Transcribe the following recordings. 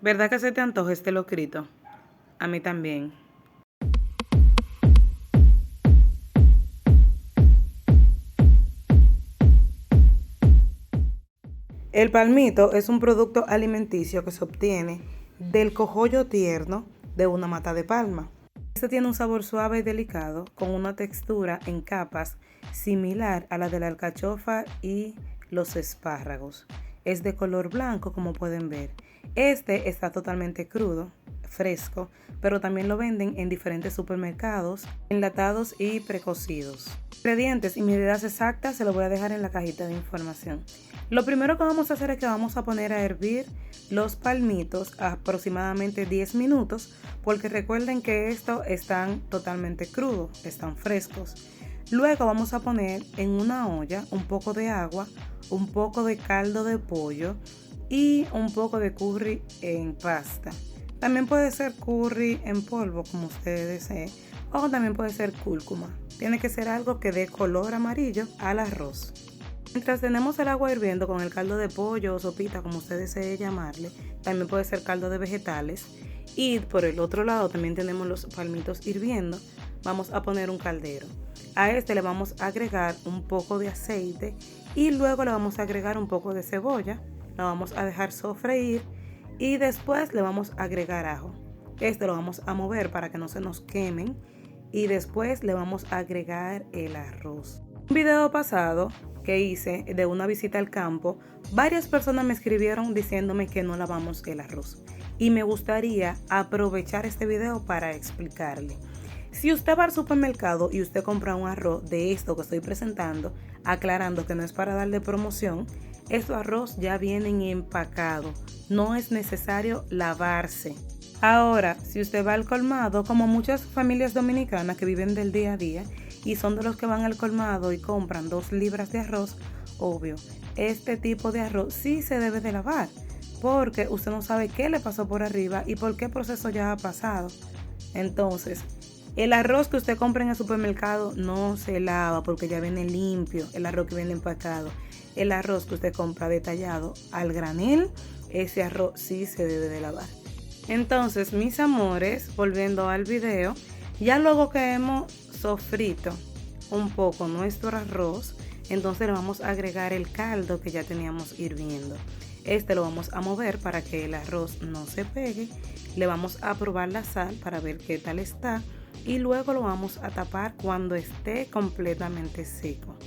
¿Verdad que se te antoja este locrito? A mí también. El palmito es un producto alimenticio que se obtiene del cogollo tierno de una mata de palma. Este tiene un sabor suave y delicado, con una textura en capas similar a la de la alcachofa y los espárragos. Es de color blanco, como pueden ver. Este está totalmente crudo, fresco, pero también lo venden en diferentes supermercados, enlatados y precocidos. Ingredientes y medidas exactas se los voy a dejar en la cajita de información. Lo primero que vamos a hacer es que vamos a poner a hervir los palmitos a aproximadamente 10 minutos, porque recuerden que estos están totalmente crudos, están frescos. Luego vamos a poner en una olla un poco de agua, un poco de caldo de pollo y un poco de curry en pasta. También puede ser curry en polvo, como ustedes deseen, o también puede ser cúrcuma. Tiene que ser algo que dé color amarillo al arroz. Mientras tenemos el agua hirviendo con el caldo de pollo o sopita, como ustedes deseen llamarle, también puede ser caldo de vegetales. Y por el otro lado también tenemos los palmitos hirviendo. Vamos a poner un caldero. A este le vamos a agregar un poco de aceite y luego le vamos a agregar un poco de cebolla. Lo vamos a dejar sofreír y después le vamos a agregar ajo. Este lo vamos a mover para que no se nos quemen y después le vamos a agregar el arroz. Un video pasado que hice de una visita al campo, varias personas me escribieron diciéndome que no lavamos el arroz y me gustaría aprovechar este video para explicarle. Si usted va al supermercado y usted compra un arroz de esto que estoy presentando, aclarando que no es para darle promoción, estos arroz ya vienen empacados, no es necesario lavarse. Ahora, si usted va al colmado, como muchas familias dominicanas que viven del día a día y son de los que van al colmado y compran 2 libras de arroz, obvio, este tipo de arroz sí se debe de lavar, porque usted no sabe qué le pasó por arriba y por qué proceso ya ha pasado. Entonces, el arroz que usted compra en el supermercado no se lava porque ya viene limpio, el arroz que viene empacado. El arroz que usted compra detallado al granel, ese arroz sí se debe de lavar. Entonces, mis amores, volviendo al video, ya luego que hemos sofrito un poco nuestro arroz, entonces le vamos a agregar el caldo que ya teníamos hirviendo. Este lo vamos a mover para que el arroz no se pegue. Le vamos a probar la sal para ver qué tal está y luego lo vamos a tapar cuando esté completamente seco.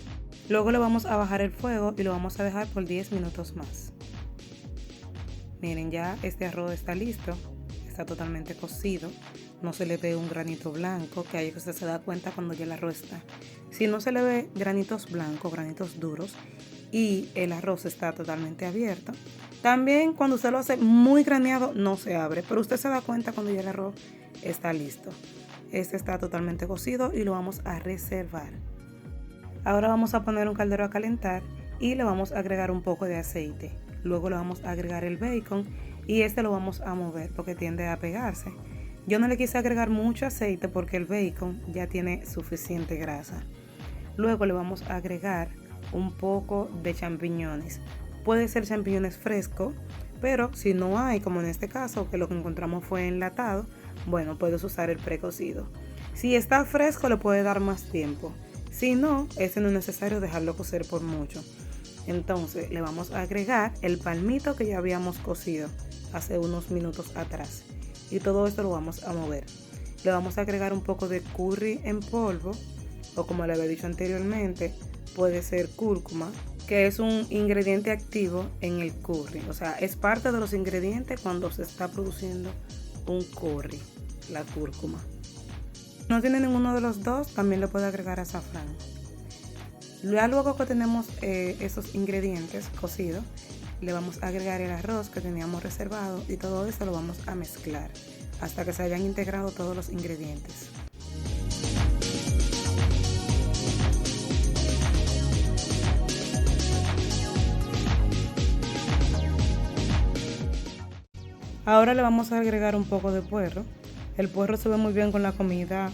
Luego le vamos a bajar el fuego y lo vamos a dejar por 10 minutos más. Miren, ya este arroz está listo, está totalmente cocido, no se le ve un granito blanco, que ahí usted se da cuenta cuando ya el arroz está. Si no se le ve granitos blancos, granitos duros y el arroz está totalmente abierto, también cuando usted lo hace muy graneado no se abre, pero usted se da cuenta cuando ya el arroz está listo. Este está totalmente cocido y lo vamos a reservar. Ahora vamos a poner un caldero a calentar y le vamos a agregar un poco de aceite. Luego le vamos a agregar el bacon y este lo vamos a mover porque tiende a pegarse. Yo no le quise agregar mucho aceite porque el bacon ya tiene suficiente grasa. Luego le vamos a agregar un poco de champiñones. Puede ser champiñones frescos, pero si no hay, como en este caso, que lo que encontramos fue enlatado, bueno, puedes usar el precocido. Si está fresco, le puede dar más tiempo. Si no, ese no es necesario dejarlo cocer por mucho. Entonces le vamos a agregar el palmito que ya habíamos cocido hace unos minutos atrás. Y todo esto lo vamos a mover. Le vamos a agregar un poco de curry en polvo, o como le había dicho anteriormente, puede ser cúrcuma, que es un ingrediente activo en el curry. O sea, es parte de los ingredientes cuando se está produciendo un curry, la cúrcuma. Si no tiene ninguno de los dos, también le puede agregar azafrán. Luego que tenemos esos ingredientes cocidos, le vamos a agregar el arroz que teníamos reservado y todo esto lo vamos a mezclar hasta que se hayan integrado todos los ingredientes. Ahora le vamos a agregar un poco de puerro. El puerro se ve muy bien con la comida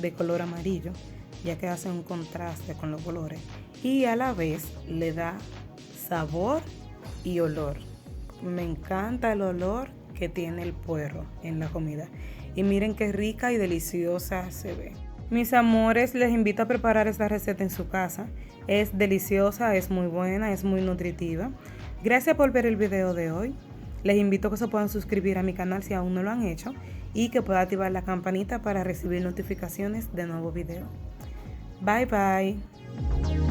de color amarillo, ya que hace un contraste con los colores y a la vez le da sabor y olor. Me encanta el olor que tiene el puerro en la comida. Y miren qué rica y deliciosa se ve. Mis amores, les invito a preparar esta receta en su casa. Es deliciosa, es muy buena, es muy nutritiva. Gracias por ver el video de hoy. Les invito a que se puedan suscribir a mi canal si aún no lo han hecho y que puedan activar la campanita para recibir notificaciones de nuevos videos. Bye bye.